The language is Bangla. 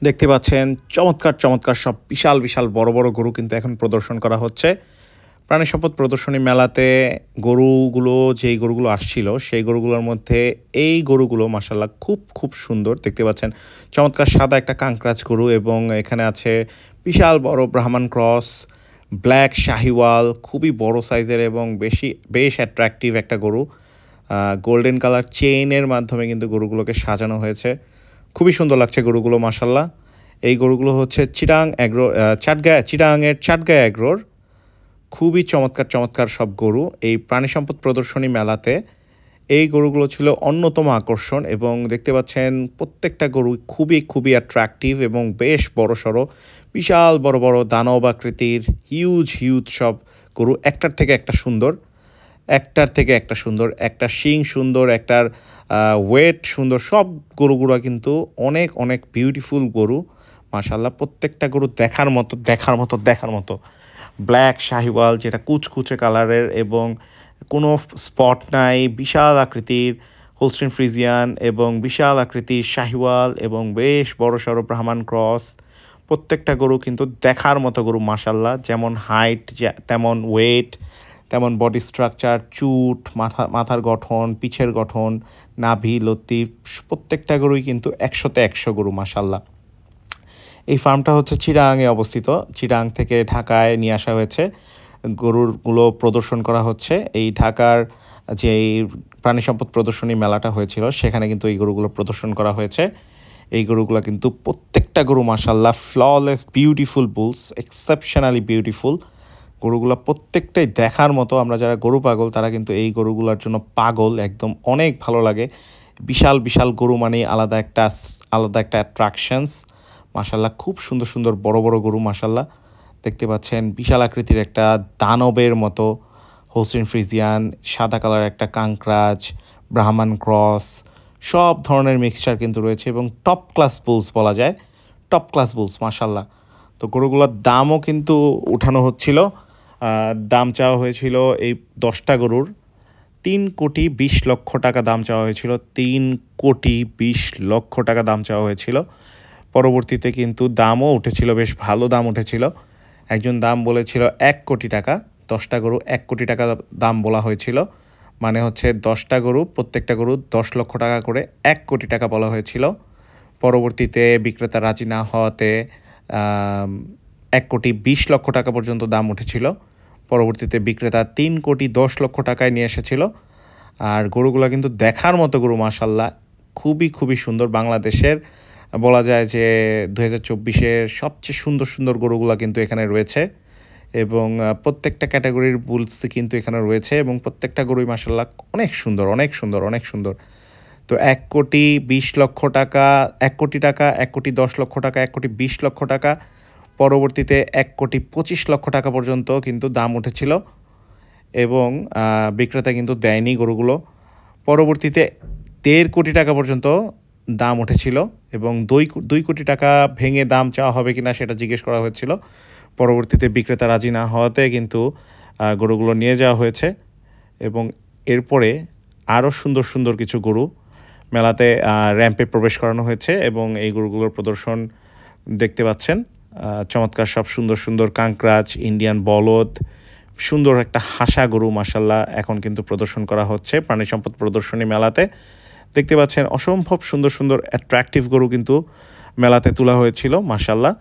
দেখতে পাচ্ছেন চমৎকার, চমৎকার সব বিশাল, বিশাল বড়, বড় গরু কিন্তু এখন প্রদর্শন করা হচ্ছে। প্রাণী সম্পদ প্রদর্শনী মেলাতে গরুগুলো যেই গরুগুলো আসছিল, সেই গরুগুলোর মধ্যে এই গরুগুলো মাশাআল্লাহ খুব, খুব সুন্দর। দেখতে পাচ্ছেন চমৎকার সাদা একটা কাংরাজ গরু এবং এখানে আছে বিশাল বড় ব্রাহ্মণ ক্রস, ব্ল্যাক শাহিওয়াল খুবই বড় সাইজের এবং বেশ অ্যাট্রাকটিভ একটা গরু। গোল্ডেন কালার চেইনের মাধ্যমে কিন্তু গরুগুলোকে সাজানো হয়েছে। খুবই সুন্দর লাগছে গরুগুলো মাশাআল্লাহ। এই গরুগুলো হচ্ছে চিটাগাংয়ের চাটগাঁয়া এগ্রোর খুবই চমৎকার, চমৎকার সব গরু। এই প্রাণী সম্পদ প্রদর্শনী মেলাতে এই গরুগুলো ছিল অন্যতম আকর্ষণ এবং দেখতে পাচ্ছেন প্রত্যেকটা গরু খুবই, খুবই অ্যাট্রাকটিভ এবং বেশ বড়সড়। বিশাল বড়, বড় দানব আকৃতির হিউজ, হিউজ সব গরু। একটার থেকে একটা সুন্দর। একটার থেকে একটা সুন্দর, একটা শিং সুন্দর, একটার ওয়েট সুন্দর। সব গরুগুলা কিন্তু অনেক, অনেক বিউটিফুল গরু। মাশাআল্লাহ প্রত্যেকটা গরু দেখার মতো, দেখার মতো, দেখার মতো। ব্ল্যাক শাহিওয়াল যেটা কুচকুচে কালারের এবং কোনো স্পট নাই, বিশাল আকৃতির হোলস্টিন ফ্রিজিয়ান এবং বিশাল আকৃতির শাহিওয়াল এবং বেশ বড়সড় ব্রাহ্মণ ক্রস। প্রত্যেকটা গরু কিন্তু দেখার মতো গরু মাশাআল্লাহ। যেমন হাইট তেমন ওয়েট, তেমন বডি স্ট্রাকচার, চুট, মাথার গঠন, পিছের গঠন, নাভি, লত্তি প্রত্যেকটা গরুই কিন্তু ১০০তে ১০০ গরু মাশাআল্লাহ। এই ফার্মটা হচ্ছে চিটাগাংয়ে অবস্থিত। চিটাগাং থেকে ঢাকায় নিয়ে আসা হয়েছে। গরুরগুলো প্রদর্শন করা হচ্ছে। এই ঢাকার যেই প্রাণী সম্পদ প্রদর্শনী মেলাটা হয়েছিল সেখানে কিন্তু এই গরুগুলো প্রদর্শন করা হয়েছে। এই গরুগুলো কিন্তু প্রত্যেকটা গরু মাশাআল্লাহ flawless beautiful bull's, exceptionally beautiful. গরুগুলো প্রত্যেকটাই দেখার মতো। আমরা যারা গরু পাগল তারা কিন্তু এই গরুগুলোর জন্য পাগল একদম। অনেক ভালো লাগে। বিশাল, বিশাল গরু মানেই আলাদা একটা অ্যাট্রাকশনস। মাশাআল্লাহ খুব সুন্দর, সুন্দর বড়, বড় গরু মাশাআল্লাহ। দেখতে পাচ্ছেন বিশাল আকৃতির একটা দানবের মতো হোলস্টিন ফ্রিজিয়ান, সাদা কালার একটা কাংরাজ, ব্রাহ্মণ ক্রস সব ধরনের মিক্সচার কিন্তু রয়েছে এবং টপ ক্লাস বুলস বলা যায়। টপ ক্লাস বুলস মাশাআল্লাহ। তো গরুগুলোর দামও কিন্তু উঠানো হচ্ছিল। দাম চাওয়া হয়েছিল এই ১০টা গরুর ৩,২০,০০,০০০ টাকা দাম চাওয়া হয়েছিল। ৩,২০,০০,০০০ টাকা দাম চাওয়া হয়েছিল। পরবর্তীতে কিন্তু দামও উঠেছিল, বেশ ভালো দাম উঠেছিল। একজন দাম বলেছিল ১,০০,০০,০০০ টাকা। ১০টা গরু ১,০০,০০,০০০ টাকা দাম বলা হয়েছিল। মানে হচ্ছে ১০টা গরু, প্রত্যেকটা গরু ১০,০০,০০০ টাকা করে ১,০০,০০,০০০ টাকা বলা হয়েছিল। পরবর্তীতে বিক্রেতা রাজি না হওয়াতে ১,২০,০০,০০০ টাকা পর্যন্ত দাম উঠেছিল। পরবর্তীতে বিক্রেতা ৩,১০,০০,০০০ টাকায় নিয়ে এসেছিল। আর গরুগুলো কিন্তু দেখার মতো গরু মাশাআল্লাহ। খুবই, খুবই সুন্দর। বাংলাদেশের বলা যায় যে ২০২৪-এর সবচেয়ে সুন্দর, সুন্দর গরুগুলা কিন্তু এখানে রয়েছে এবং প্রত্যেকটা ক্যাটাগরির বুলস কিন্তু এখানে রয়েছে এবং প্রত্যেকটা গরুই মাশাআল্লাহ অনেক সুন্দর, অনেক সুন্দর, অনেক সুন্দর। তো ১,২০,০০,০০০ টাকা, ১,০০,০০,০০০ টাকা, ১,১০,০০,০০০ টাকা, ১,২০,০০,০০০ টাকা, পরবর্তীতে ১,২৫,০০,০০০ টাকা পর্যন্ত কিন্তু দাম উঠেছিল এবং বিক্রেতা কিন্তু দেয়নি গরুগুলো। পরবর্তীতে ১,৫ কোটি টাকা পর্যন্ত দাম উঠেছিল এবং ২ কোটি টাকা ভেঙে দাম চাওয়া হবে কিনা সেটা জিজ্ঞেস করা হয়েছিল। পরবর্তীতে বিক্রেতা রাজি না হওয়াতে কিন্তু গরুগুলো নিয়ে যাওয়া হয়েছে এবং এরপরে আরও সুন্দর, সুন্দর কিছু গরু মেলাতে র্যাম্পে প্রবেশ করানো হয়েছে এবং এই গরুগুলোর প্রদর্শন দেখতে পাচ্ছেন। চমৎকার সব সুন্দর, সুন্দর কাংরাজ, ইন্ডিয়ান বলদ, সুন্দর একটা হাসা গরু মাশাআল্লাহ এখন কিন্তু প্রদর্শন করা হচ্ছে প্রাণী সম্পদ প্রদর্শনী মেলাতে। দেখতে পাচ্ছেন অসম্ভব সুন্দর, সুন্দর অ্যাট্রাকটিভ গরু কিন্তু মেলাতে তোলা হয়েছিল মাশাআল্লাহ।